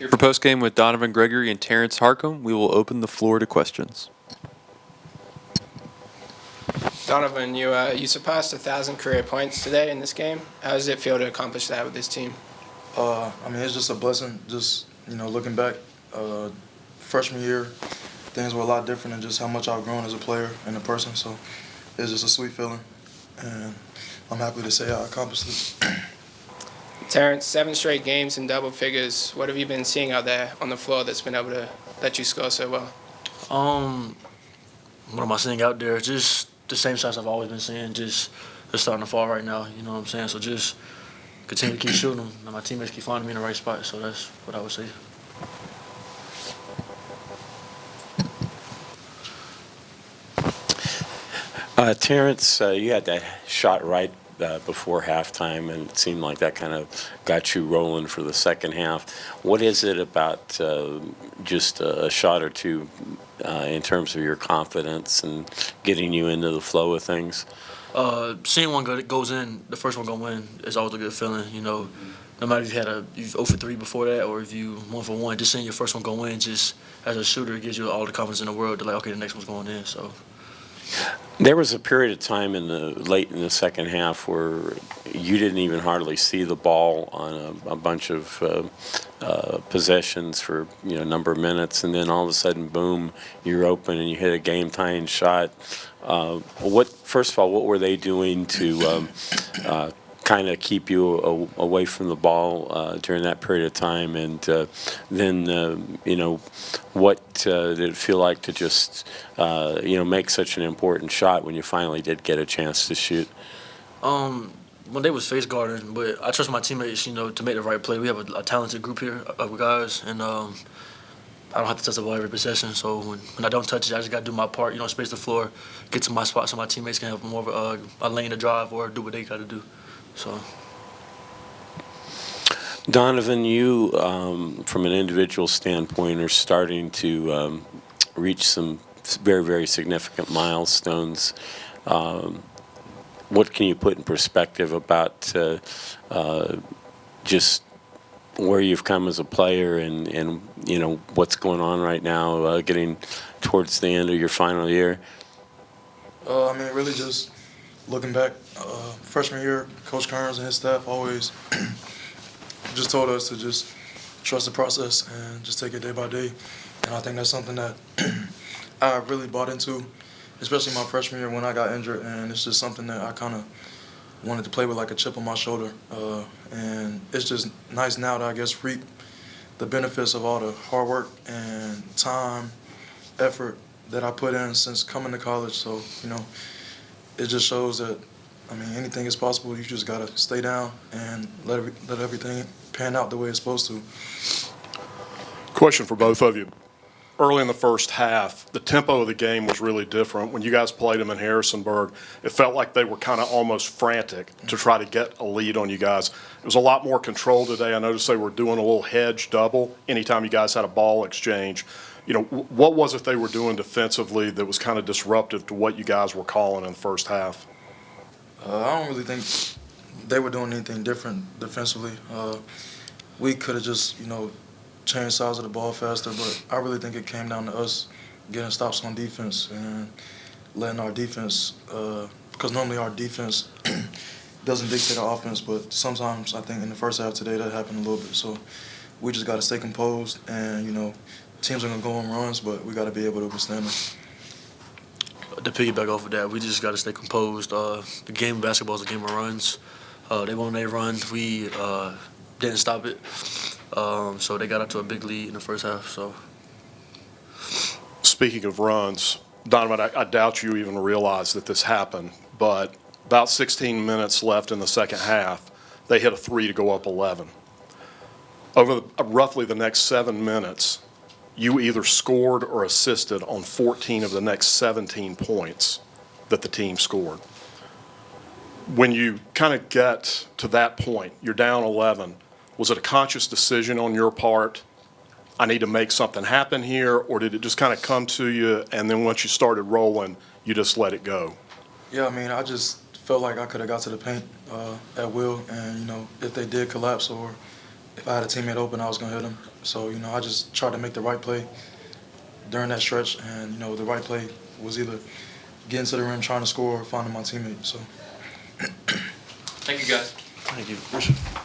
Here for Postgame with Donovan, Gregory, and Terence Harcum. We will open the floor to questions. Donovan, you surpassed 1,000 career points today in this game. How does it feel to accomplish that with this team? It's just a blessing. Just looking back, freshman year, things were a lot different, and just how much I've grown as a player and a person. So it's just a sweet feeling, and I'm happy to say I accomplished it. Terence, 7 straight games in double figures. What have you been seeing out there on the floor that's been able to let you score so well? What am I seeing out there? Just the same shots I've always been seeing. Just they're starting to fall right now. You know what I'm saying? So just continue to keep shooting them, and my teammates keep finding me in the right spot. So that's what I would say. Terence, you had that shot right before halftime, and it seemed like that kind of got you rolling for the second half. What is it about just a shot or two in terms of your confidence and getting you into the flow of things? Seeing one goes in, the first one gonna win is always a good feeling. No matter if you've 0 for 3 before that or if you 1 for 1, just seeing your first one go in, just as a shooter, it gives you all the confidence in the world to okay, the next one's going in. So. There was a period of time late in the second half where you didn't even hardly see the ball on a bunch of possessions for a number of minutes, and then all of a sudden, boom, you're open and you hit a game-tying shot. First of all, what were they doing to kind of keep you away from the ball during that period of time, and then what did it feel like to just make such an important shot when you finally did get a chance to shoot? When they was face guarding, but I trust my teammates, to make the right play. We have a talented group here of guys, and I don't have to touch the ball every possession. So when I don't touch it, I just got to do my part, space the floor, get to my spot so my teammates can have more of a lane to drive or do what they got to do. So. Donovan, you, from an individual standpoint, are starting to reach some very, very significant milestones. What can you put in perspective about just where you've come as a player and what's going on right now, getting towards the end of your final year? Really just looking back, freshman year, Coach Kearns and his staff always just told us to just trust the process and just take it day by day. And I think that's something that I really bought into, especially my freshman year when I got injured. And it's just something that I kind of wanted to play with like a chip on my shoulder. And it's just nice now to, I guess, reap the benefits of all the hard work and time, effort that I put in since coming to college. So, it just shows that, anything is possible. You just got to stay down and let everything pan out the way it's supposed to. Question for both of you. Early in the first half, the tempo of the game was really different. When you guys played them in Harrisonburg, it felt like they were kind of almost frantic to try to get a lead on you guys. It was a lot more control today. I noticed they were doing a little hedge double anytime you guys had a ball exchange. What was it they were doing defensively that was kind of disruptive to what you guys were calling in the first half? I don't really think they were doing anything different defensively. We could have just, changed sides of the ball faster, but I really think it came down to us getting stops on defense and letting our defense, because normally our defense doesn't dictate our offense, but sometimes I think in the first half today that happened a little bit. So we just got to stay composed, and, teams are going to go on runs, but we got to be able to withstand them. To piggyback off of that, we just got to stay composed. The game of basketball is a game of runs. They won their run. We didn't stop it. So they got up to a big lead in the first half. So. Speaking of runs, Donovan, I doubt you even realized that this happened, but about 16 minutes left in the second half, they hit a 3 to go up 11. Over roughly the next 7 minutes, you either scored or assisted on 14 of the next 17 points that the team scored. When you kind of get to that point, you're down 11, was it a conscious decision on your part, I need to make something happen here, or did it just kind of come to you, and then once you started rolling, you just let it go? Yeah, I just felt like I could have got to the paint at will, and, if they did collapse or if I had a teammate open, I was going to hit him. So, you know, I just tried to make the right play during that stretch. And, you know, the right play was either getting to the rim, trying to score, or finding my teammate. So. Thank you, guys. Thank you. Appreciate it.